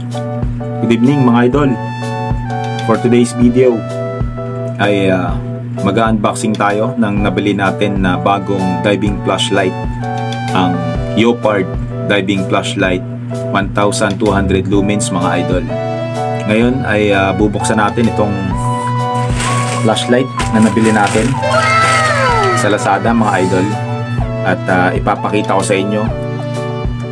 Good evening mga idol. For today's video ay mag-unboxing tayo ng nabili natin na bagong diving flashlight, ang Leopard diving flashlight 1200 lumens mga idol. Ngayon ay bubuksan natin itong flashlight na nabili natin sa Lazada mga idol, at ipapakita ko sa inyo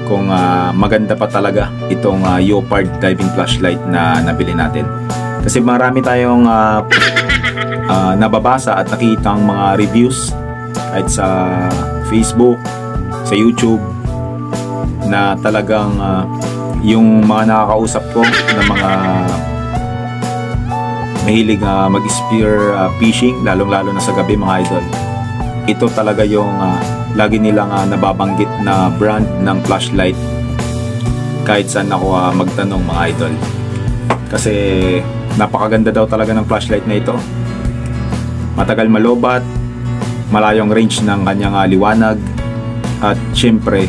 kung maganda pa talaga itong Leopard diving flashlight na nabili natin. Kasi marami tayong nababasa at nakita ang mga reviews kahit sa Facebook, sa YouTube, na talagang yung mga nakakausap ko na mga mahilig mag-spear fishing, lalong-lalo na sa gabi mga idol, ito talaga yung lagi nilang nababanggit na brand ng flashlight kahit saan ako magtanong mga idol. Kasi napakaganda daw talaga ng flashlight na ito. Matagal malobat, malayong range ng kanyang liwanag, at syempre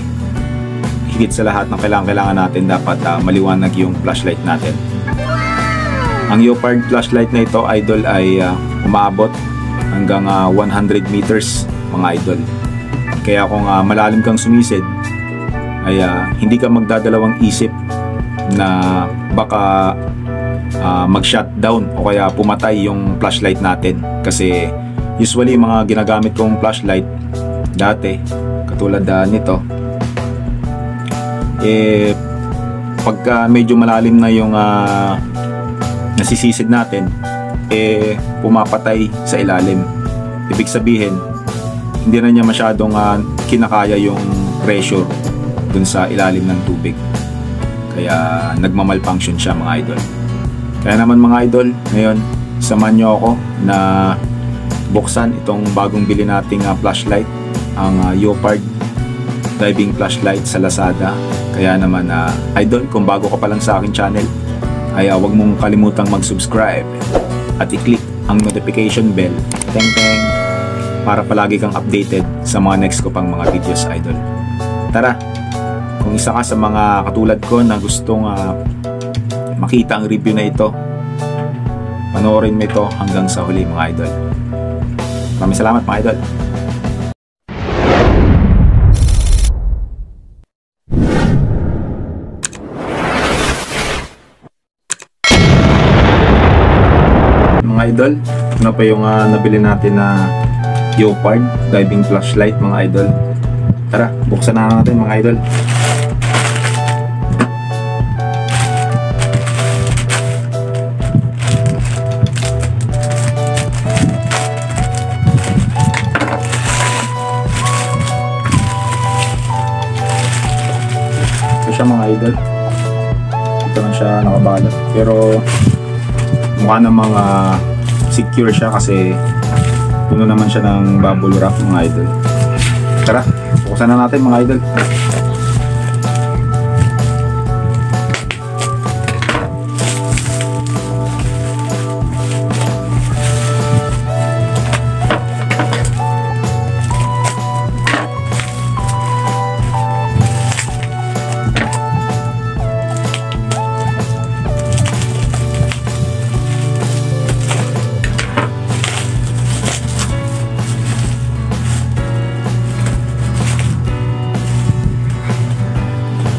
higit sa lahat ng kailangan natin, dapat maliwanag yung flashlight natin. Ang Leopard flashlight na ito idol ay umaabot hanggang 100 meters mga idol. Kaya kung malalim kang sumisid ay hindi ka magdadalawang isip na baka mag-shutdown o kaya pumatay yung flashlight natin. Kasi usually mga ginagamit kong flashlight dati, katulad nito, pagka medyo malalim na yung nasisisid natin, pumapatay sa ilalim. Ibig sabihin, hindi na niya masyadong kinakaya yung pressure dun sa ilalim ng tubig. Kaya nagmamalfunction siya mga idol. Kaya naman mga idol, ngayon samahan nyo ako na buksan itong bagong bili nating flashlight, ang Leopard diving flashlight sa Lazada. Kaya naman idol, kung bago ka pa lang sa aking channel, ay huwag mong kalimutang mag-subscribe at i-click ang notification bell, teng teng, para palagi kang updated sa mga next ko pang mga videos idol. Tara, kung isa ka sa mga katulad ko na gustong makita ang review na ito, panoorin mo ito hanggang sa huli mga idol. Maraming salamat mga idol. Mga idol, ano pa yung nabili natin na Leopard diving flashlight mga idol? Tara, buksan na natin mga idol. Ito siya mga idol. Ito lang siya nakabalot, pero mukha namang secure siya kasi puno naman siya ng bubble wrap mga idol. Tara, buksan na natin mga idol.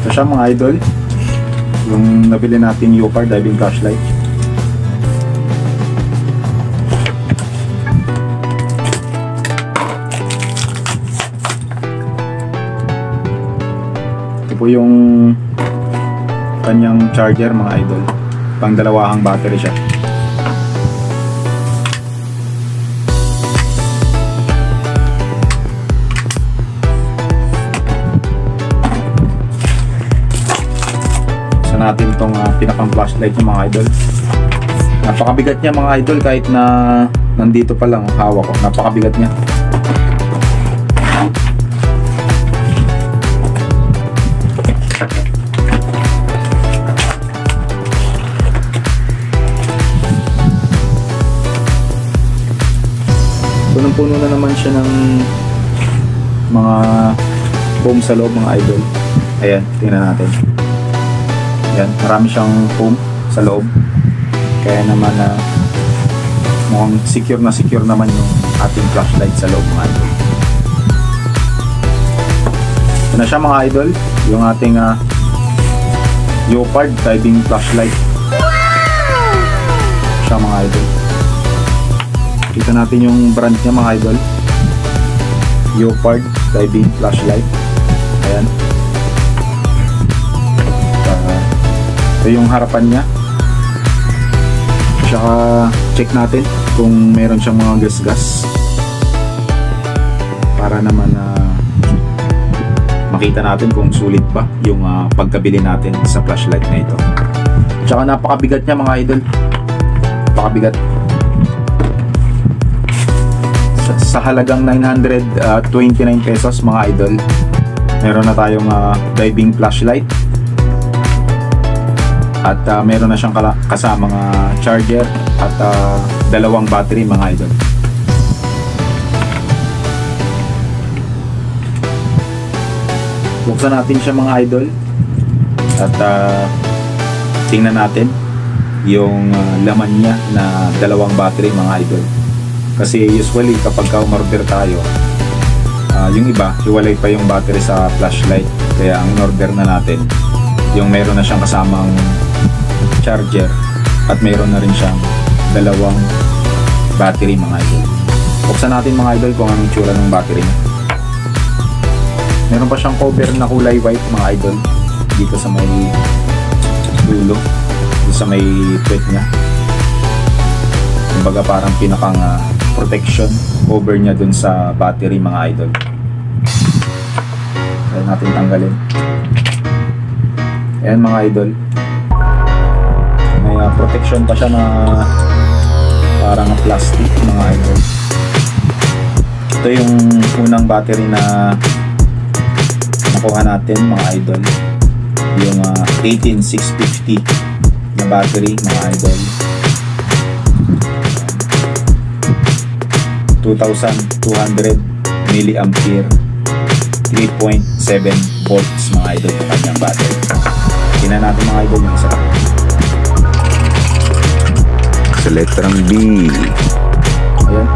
Ito siya mga idol, yung nabili natin Leopard diving flashlight. Ito po yung kanyang charger mga idol, pang dalawahang battery siya. Natin itong pinakang flashlight ng mga idol. Napakabigat niya mga idol, kahit na nandito pa lang hawak ko, napakabigat niya. Punong-puno na naman siya ng mga foam sa loob mga idol. Ayan, tingnan natin. Yan, marami siyang foam sa loob. Kaya naman mukhang secure naman yung ating flashlight sa loob mga idol. Ito na siya mga idol, yung ating Leopard diving flashlight. Siya mga idol. Kita natin yung brand niya mga idol. Leopard diving flashlight. Ayan. Ito yung harapan niya. Tsaka check natin kung meron siyang mga gas-gas para naman makita natin kung sulit ba yung pagkabili natin sa flashlight na ito. Tsaka napakabigat niya mga idol. Napakabigat. Sa halagang 929 pesos mga idol, meron na tayong diving flashlight. At meron na siyang kasamang charger at dalawang battery mga idol. Buksan natin siya mga idol at tingnan natin yung laman niya na dalawang battery mga idol. Kasi usually kapag umorder tayo, yung iba hiwalay pa yung battery sa flashlight, kaya ang in-order na natin yung meron na siyang kasamang charger at meron na rin siyang dalawang battery mga idol. Buksan natin mga idol kung anong tsura ng battery niya. Meron pa siyang cover na kulay white mga idol dito sa may dulo, dito sa may puwet niya. Kumbaga parang pinakang protection cover niya dun sa battery mga idol. Kaya natin tanggalin. Ayan mga idol, may protection pa siya na parang plastic mga idol. Ito yung unang battery na nakuha natin mga idol, yung 18650 na battery mga idol. 2200 milliampere, 3.7 volts mga idol yung kanyang battery. Tingnan natin mga idol yung isa. Sa letrang B. Ayan.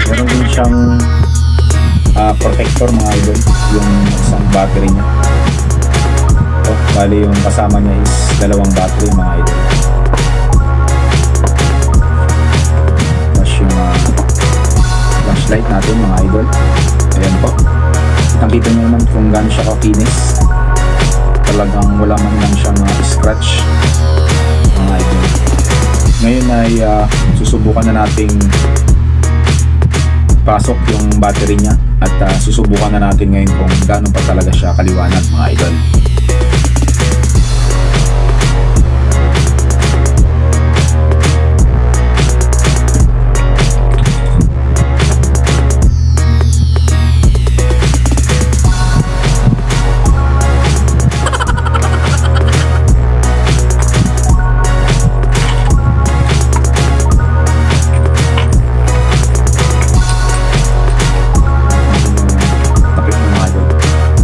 Meron din siyang protector mga idol, yung isang battery niya. Bali yung kasama niya is dalawang battery mga idol. Tapos yung flashlight natin mga idol. Ayan po. Nakita niyo naman kung gaano siya kakinis. Talagang wala man lang siyang scratch mga idol. Ngayon ay susubukan na nating pasok yung battery niya at susubukan na natin ngayon kung gaano pa talaga siya kaliwanag mga idol.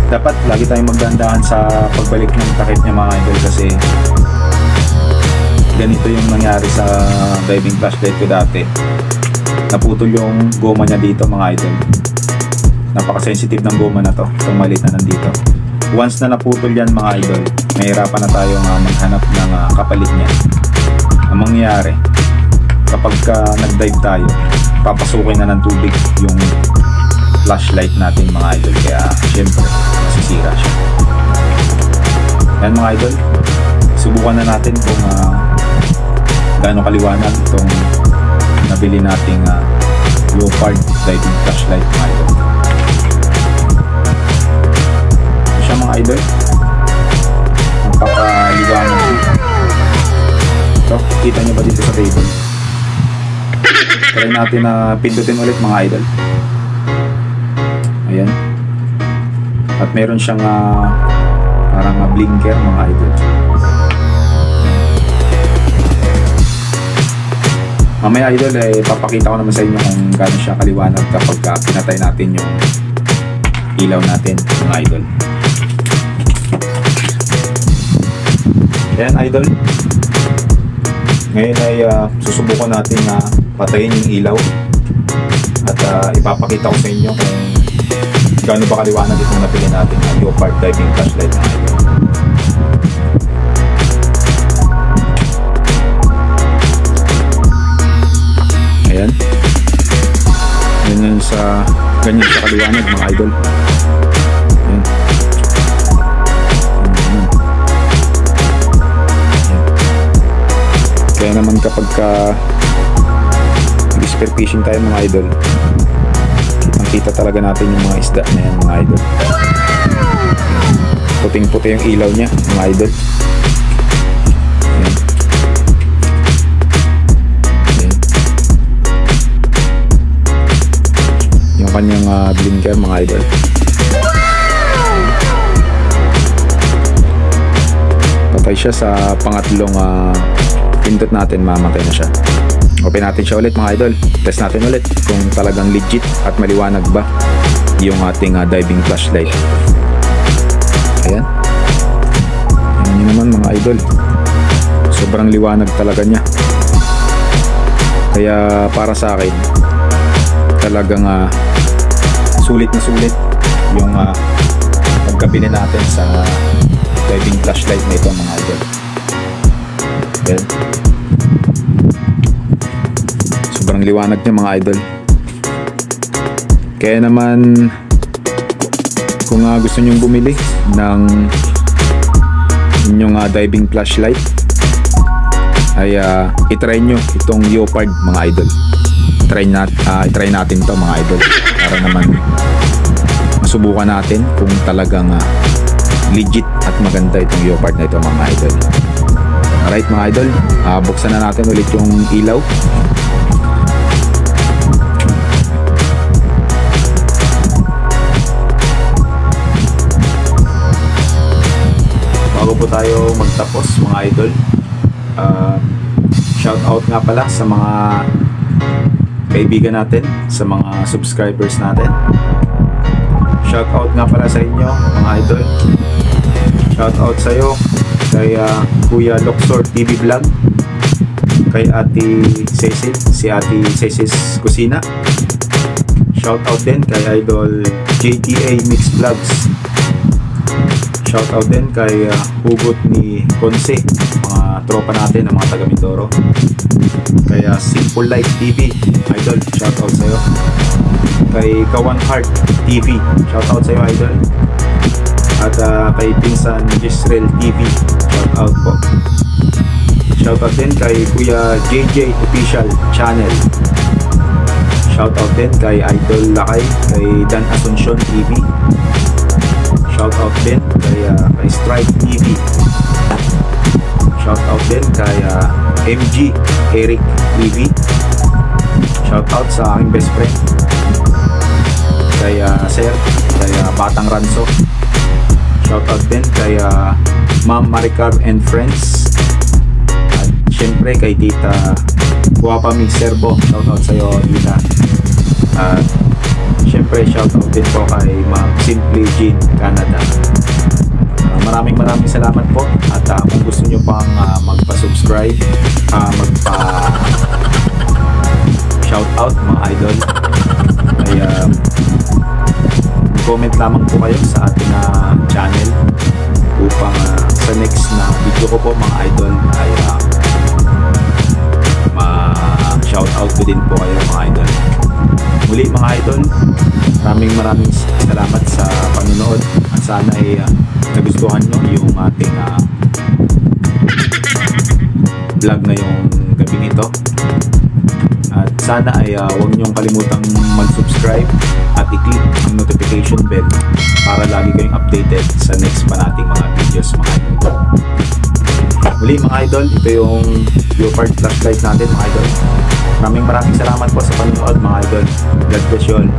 Dapat lagi tayong magdandahan sa pagbalik ng takip niya mga idol, kasi ganito yung nangyari sa diving flashlight ko dati. Naputol yung goma niya dito mga idol. Napaka-sensitive ng goma na to, itong maliit na nandito. Once na naputol yan mga idol, mahirapan na tayong maghanap ng kapalit niya. Ang mangyayari, kapag nag-dive tayo, papasukin na ng tubig yung flashlight natin mga idol, kaya syempre masisira siya. Yan mga idol, subukan na natin kung gaano kaliwanag itong nabili nating Leopard diving flashlight mga idol. Ito siya mga idol, napakaliwanag. So, kita nyo ba dito sa table? Try natin na pindutin ulit mga idol. Ayan. At meron siyang parang blinker mga idol. Mamaya idol papakita ko naman sa inyo kung gaano siya kaliwanag kapag pinatay natin yung ilaw natin mga idol. Ayan idol, ngayon ay susubukan natin na patayin yung ilaw at ipapakita ko sa inyo kung gaano ba kaliwanag itong napili natin na Leopard diving flashlight mga idol. Ayan, ganyan sa kaliwanag mga idol. Ayan. Kaya naman kapag spear fishing tayo mga idol, kitang-kita talaga natin yung mga isda na yan mga idol. Puting-puti yung ilaw niya mga idol. Ayan. Ayan. Yung kanyang blinker mga idol. Patay siya sa pangatlong pindot natin, mamatay na siya. Open natin siya ulit mga idol. Test natin ulit kung talagang legit at maliwanag ba yung ating diving flashlight. Ayan. Ayan nyo naman mga idol. Sobrang liwanag talaga niya. Kaya para sa akin, talagang sulit na sulit yung pagkabili natin sa diving flashlight na ito mga idol. Ayan. Sobrang liwanag niya mga idol. Kaya naman kung gusto nyong bumili ng inyong diving flashlight ay itry nyo itong Leopard mga idol. Itry natin to mga idol para naman masubukan natin kung talagang legit at maganda itong Leopard na ito mga idol. Alright mga idol, buksan na natin ulit yung ilaw. Bago po tayo magtapos mga idol, shout out nga pala sa mga kaibigan natin, sa mga subscribers natin. Shout out nga pala sa inyo mga idol. Shout out sa iyo kay Kuya Luxor TV Vlog, kay Ate Cecil, si Ate Cecil's Kusina. Shout out din kay Idol JTA Mix Vlogs. Shout out din kay Hugot ni Conce, mga tropa natin ng mga taga Mindoro. Kaya Simple Life TV idol, shout out sa iyo. Kay Kawan Heart TV, shout out sa iyo idol. At kay Pinsan Gisrel TV, shout out po. Shout out din kay Kuya JJ Official Channel. Shout out din kay Idol Lakay, kay Dan Asuncion TV. Shout out din kay Strike TV. Shout out din kay MG Eric TV. Shout out sa aking best friend kay Sir, kay Batang Ranso. Shout out din kay Ma'am Maricar and Friends. At syempre kay Tita Guapami Serbo, shout out sa iyo Tita. At syempre shout out din po kay Ma'am Simply Jean Canada. Maraming salamat po. At kung gusto nyo pang magpa-subscribe, magpa-shout out mga idol, ay comment lamang po kayo sa ating channel upang sa next na video ko po mga idol ay ma-shout out ko din po kayo mga idol. Muli mga idol, maraming salamat sa panonood at sana ay nagustuhan nyo yung ating vlog na yung gabi nito. At sana ay huwag nyong kalimutang mag-subscribe at i-click ang notification bell para lagi kayong updated sa next pa nating mga videos mga idol. Muli mga idol, ito yung Leopard flashlight natin mga idol. Maraming salamat po sa panonood mga idol. God bless you all.